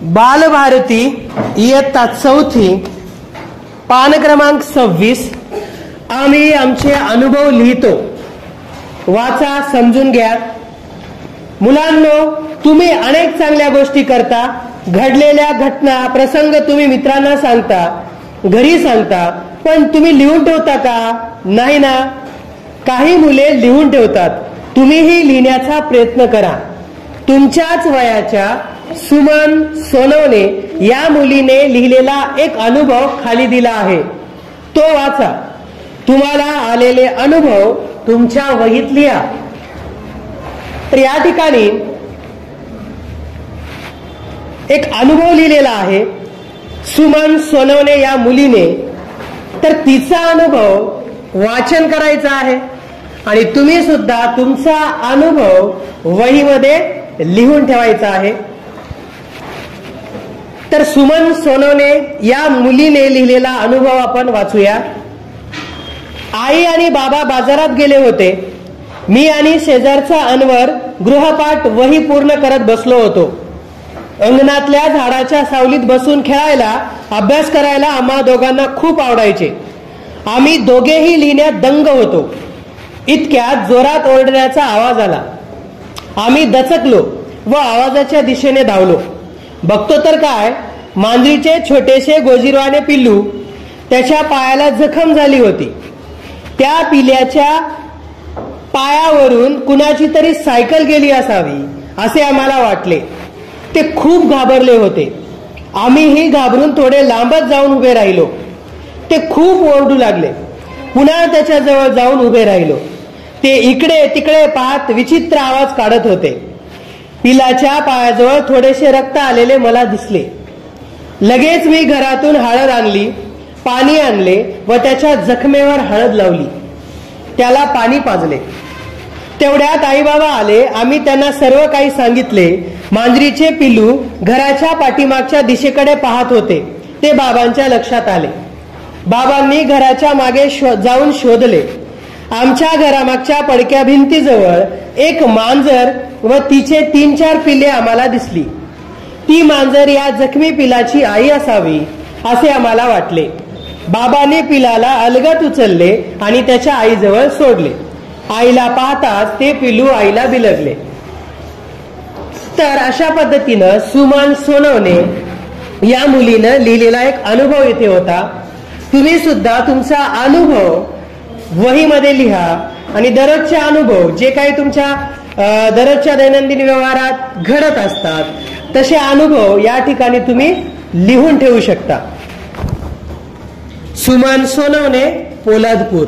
बालभारती इयत्ता 4थी पान क्रमांक 26 आम्ही आमचे अनुभव लिहितो. वाचा, समजून घ्या. मुलांनो, तुम्ही अनेक चांगल्या गोष्टी करता. घडलेल्या घटना प्रसंग तुम्ही मित्रांना सांगता, घरी सांगता, पण तुम्ही लिहून ठेवता का? नाही ना. काही मुले लिहून ठेवतात. तुम्हीही लिहिण्याचा प्रयत्न करा. तुमच्याच वयाच्या सुमन सोनवणे या मुलीने लिहिलेला एक अनुभव खाली दिला आहे, तो वाचा. तुम्हाला आलेले अनुभव तुमच्या वहीत लिहा. तर या ठिकाणी एक अनुभव लिहिलेला आहे सुमन सोनवणे या मुलीने. तर तिचा अनुभव वाचन करायचा आहे आणि तुम्ही सुद्धा तुमचा अनुभव वहीमध्ये लिहून ठेवायचा आहे. तर सुमन सोनवणे या मुलीने लिहिलेला अनुभव आपण वाचूया. आई आणि बाबा बाजारात गेले होते. मी आणि शेजारचा अनवर गृहपाठ वही पूर्ण करत बसलो होतो. अंगणातल्या झाडाच्या सावलीत बसून खेळायला, अभ्यास करायला आम्हा दोघांना खूप आवडायचे. आम्ही दोघेही लिहिण्यात दंग होतो. इतक्यात जोरात ओरडण्याचा आवाज आला. आम्ही दचकलो व आवाजाच्या दिशेने धावलो. बघतो तर काय, मांजरीचे छोटेसे गोजीरवाणे पिल्लू. त्याच्या पायाला जखम झाली होती. त्या पिल्याच्या पायावरून कुणाची तरी सायकल गेली असावी असे आम्हाला वाटले. ते खूप घाबरले होते. आम्हीही घाबरून थोडे लांबच जाऊन उभे राहिलो. ते खूप ओरडू लागले. पुन्हा त्याच्या जवळ जाऊन उभे राहिलो. ते इकडे तिकडे पाहत विचित्र आवाज काढत होते. पिलाच्या पायाजवळ थोडेसे रक्त आलेले मला दिसले. लगेच मी घरातून हळद आणली, पाणी आणले व त्याच्या जखमेवर हळद लावली. त्याला पाणी पाजले. तेवढ्यात आई बाबा आले. आम्ही त्यांना सर्व काही सांगितले. मांजरीचे पिल्लू घराच्या पाठीमागच्या दिशेकडे पाहत होते. ते बाबांच्या लक्षात आले. बाबांनी घराच्या मागे जाऊन शोधले. आमच्या घरामागच्या पडक्या भिंतीजवळ एक मांजर व तिचे 3-4 पिल्ले आम्हाला दिसली. ती मांजर या जखमी पिलाची आई असावी असे आम्हाला वाटले. बाबांनी पिलाला अलगद उचलले आणि त्याच्या आईजवळ सोडले. आईला पाहताच ते पिल्लू आईला बिलगले. तर अशा पद्धतीनं सुमन सोनवणे या मुलीनं लिहिलेला एक अनुभव इथे होता. तुम्ही सुद्धा तुमचा अनुभव वहीमध्ये लिहा आणि दररोजचे अनुभव जे काही तुमच्या दररोजच्या दैनंदिन व्यवहारात घडत असतात तसे अनुभव या ठिकाणी तुम्ही लिहून ठेवू शकता. सुमन सोनवणे, पोलादपूर.